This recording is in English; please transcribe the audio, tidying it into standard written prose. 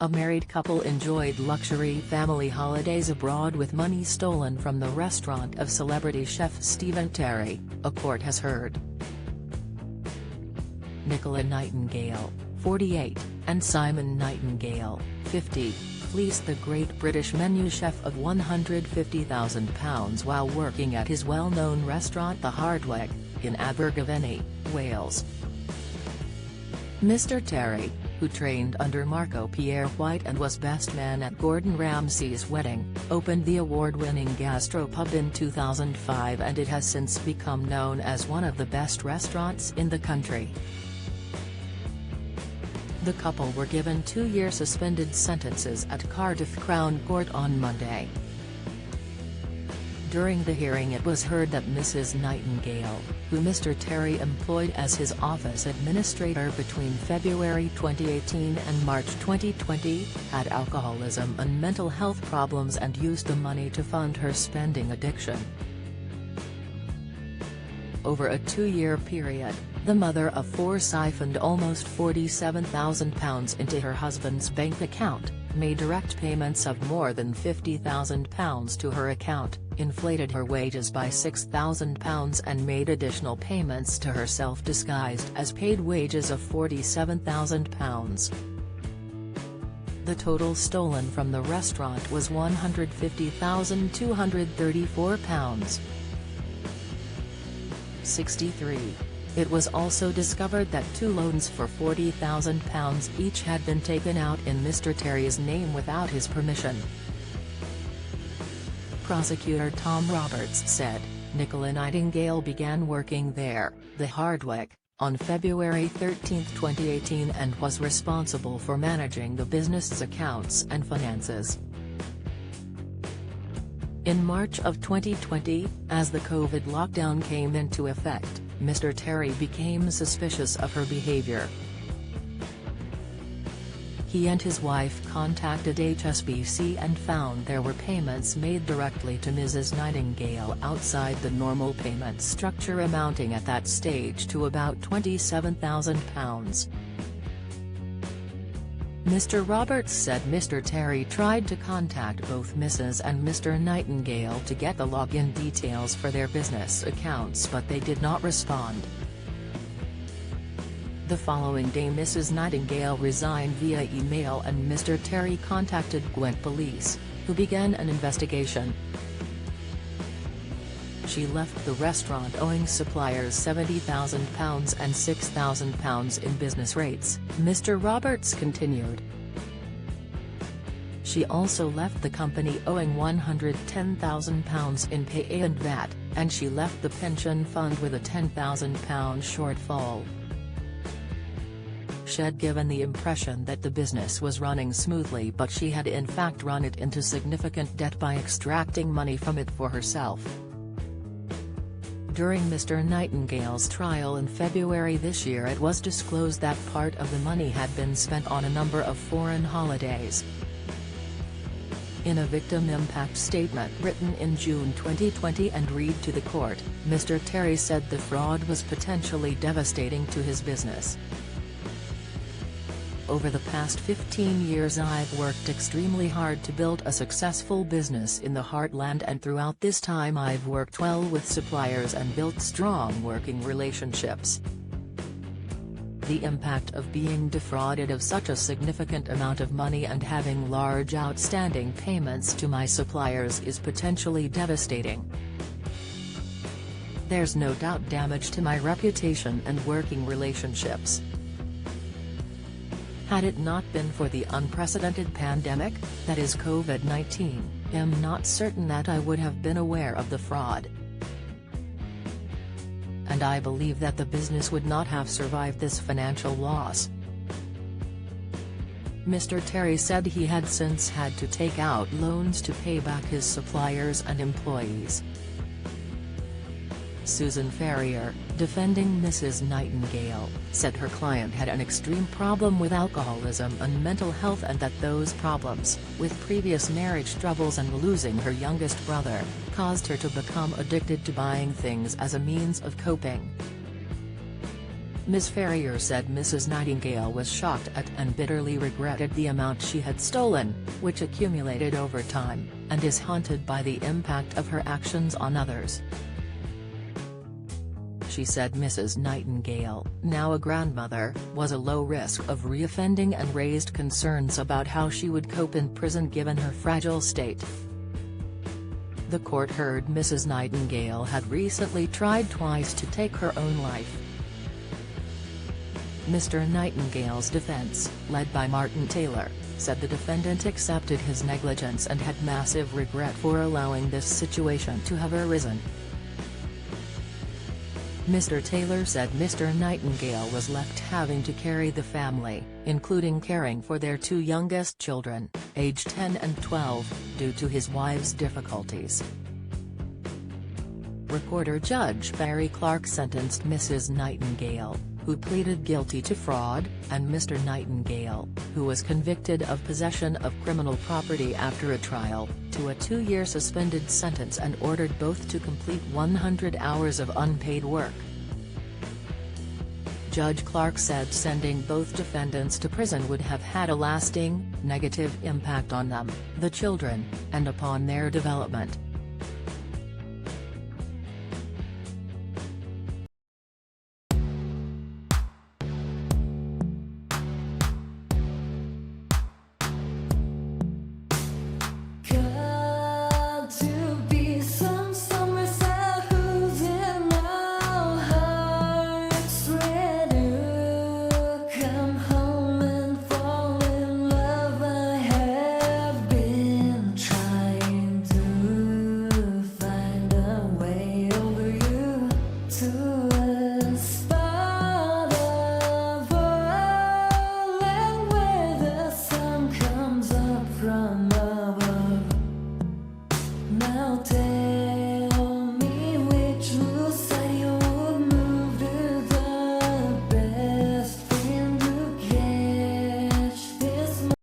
A married couple enjoyed luxury family holidays abroad with money stolen from the restaurant of celebrity chef Stephen Terry, a court has heard. Nicola Nightingale, 48, and Simon Nightingale, 50, fleeced the Great British menu chef of £150,000 while working at his well-known restaurant The Hardwicke, in Abergavenny, Wales. Mr. Terry, who trained under Marco Pierre White and was best man at Gordon Ramsay's wedding, opened the award-winning gastropub in 2005 and it has since become known as one of the best restaurants in the country. The couple were given 2-year suspended sentences at Cardiff Crown Court on Monday. During the hearing it was heard that Mrs. Nightingale, who Mr. Terry employed as his office administrator between February 2018 and March 2020, had alcoholism and mental health problems and used the money to fund her spending addiction. Over a 2-year period, the mother of 4 siphoned almost £47,000 into her husband's bank account, made direct payments of more than £50,000 to her account, inflated her wages by £6,000 and made additional payments to herself disguised as paid wages of £47,000. The total stolen from the restaurant was £150,234. 63. It was also discovered that 2 loans for £40,000 each had been taken out in Mr. Terry's name without his permission. Prosecutor Tom Roberts said, Nicola Nightingale began working there, The Hardwicke, on February 13, 2018 and was responsible for managing the business's accounts and finances. In March of 2020, as the COVID lockdown came into effect, Mr. Terry became suspicious of her behavior. He and his wife contacted HSBC and found there were payments made directly to Mrs. Nightingale outside the normal payment structure amounting at that stage to about £27,000. Mr. Roberts said Mr. Terry tried to contact both Mrs. and Mr. Nightingale to get the login details for their business accounts but they did not respond. The following day Mrs. Nightingale resigned via email and Mr. Terry contacted Gwent Police, who began an investigation. She left the restaurant owing suppliers £70,000 and £6,000 in business rates, Mr. Roberts continued. She also left the company owing £110,000 in pay and VAT, and she left the pension fund with a £10,000 shortfall. She had given the impression that the business was running smoothly but she had in fact run it into significant debt by extracting money from it for herself. During Mr. Nightingale's trial in February this year it was disclosed that part of the money had been spent on a number of foreign holidays. In a victim impact statement written in June 2020 and read to the court, Mr. Terry said the fraud was potentially devastating to his business. Over the past 15 years I've worked extremely hard to build a successful business in the heartland and throughout this time I've worked well with suppliers and built strong working relationships. The impact of being defrauded of such a significant amount of money and having large outstanding payments to my suppliers is potentially devastating. There's no doubt damage to my reputation and working relationships. Had it not been for the unprecedented pandemic, that is COVID-19, I'm not certain that I would have been aware of the fraud. And I believe that the business would not have survived this financial loss. Mr. Terry said he had since had to take out loans to pay back his suppliers and employees. Susan Ferrier, defending Mrs. Nightingale, said her client had an extreme problem with alcoholism and mental health and that those problems, with previous marriage troubles and losing her youngest brother, caused her to become addicted to buying things as a means of coping. Ms. Ferrier said Mrs. Nightingale was shocked at and bitterly regretted the amount she had stolen, which accumulated over time, and is haunted by the impact of her actions on others. She said Mrs. Nightingale, now a grandmother, was a low risk of reoffending and raised concerns about how she would cope in prison given her fragile state. The court heard Mrs. Nightingale had recently tried twice to take her own life. Mr. Nightingale's defense, led by Martin Taylor, said the defendant accepted his negligence and had massive regret for allowing this situation to have arisen. Mr. Taylor said Mr. Nightingale was left having to carry the family, including caring for their two youngest children, aged 10 and 12, due to his wife's difficulties. Recorder Judge Barry Clark sentenced Mrs. Nightingale, who pleaded guilty to fraud, and Mr. Nightingale, who was convicted of possession of criminal property after a trial, to a 2-year suspended sentence and ordered both to complete 100 hours of unpaid work. Judge Clark said sending both defendants to prison would have had a lasting, negative impact on them, the children, and upon their development.